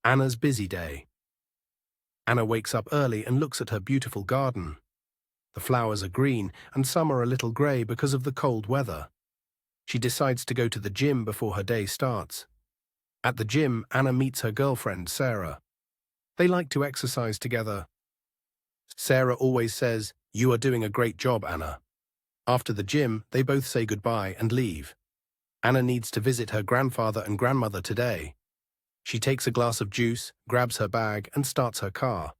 Anna's busy day. Anna wakes up early and looks at her beautiful garden. The flowers are green and some are a little grey because of the cold weather. She decides to go to the gym before her day starts. At the gym, Anna meets her girlfriend, Sarah. They like to exercise together. Sarah always says, "You are doing a great job, Anna." After the gym, they both say goodbye and leave. Anna needs to visit her grandfather and grandmother today. She takes a glass of juice, grabs her bag, and starts her car.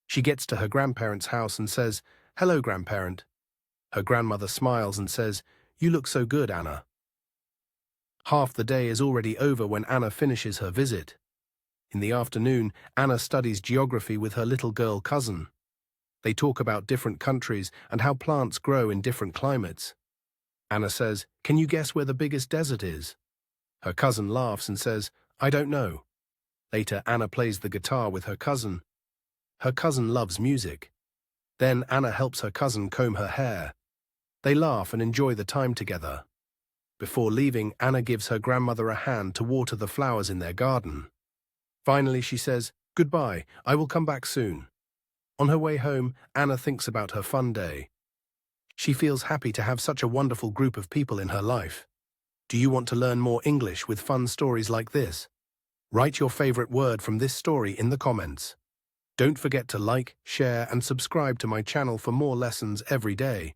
She gets to her grandparents' house and says, "Hello, grandparent." Her grandmother smiles and says, "You look so good, Anna." Half the day is already over when Anna finishes her visit. In the afternoon, Anna studies geography with her little girl cousin. They talk about different countries and how plants grow in different climates. Anna says, "Can you guess where the biggest desert is?" Her cousin laughs and says, "I don't know." Later, Anna plays the guitar with her cousin. Her cousin loves music. Then Anna helps her cousin comb her hair. They laugh and enjoy the time together. Before leaving, Anna gives her grandmother a hand to water the flowers in their garden. Finally, she says, "Goodbye, I will come back soon." On her way home, Anna thinks about her fun day. She feels happy to have such a wonderful group of people in her life. Do you want to learn more English with fun stories like this? Write your favorite word from this story in the comments. Don't forget to like, share, and subscribe to my channel for more lessons every day.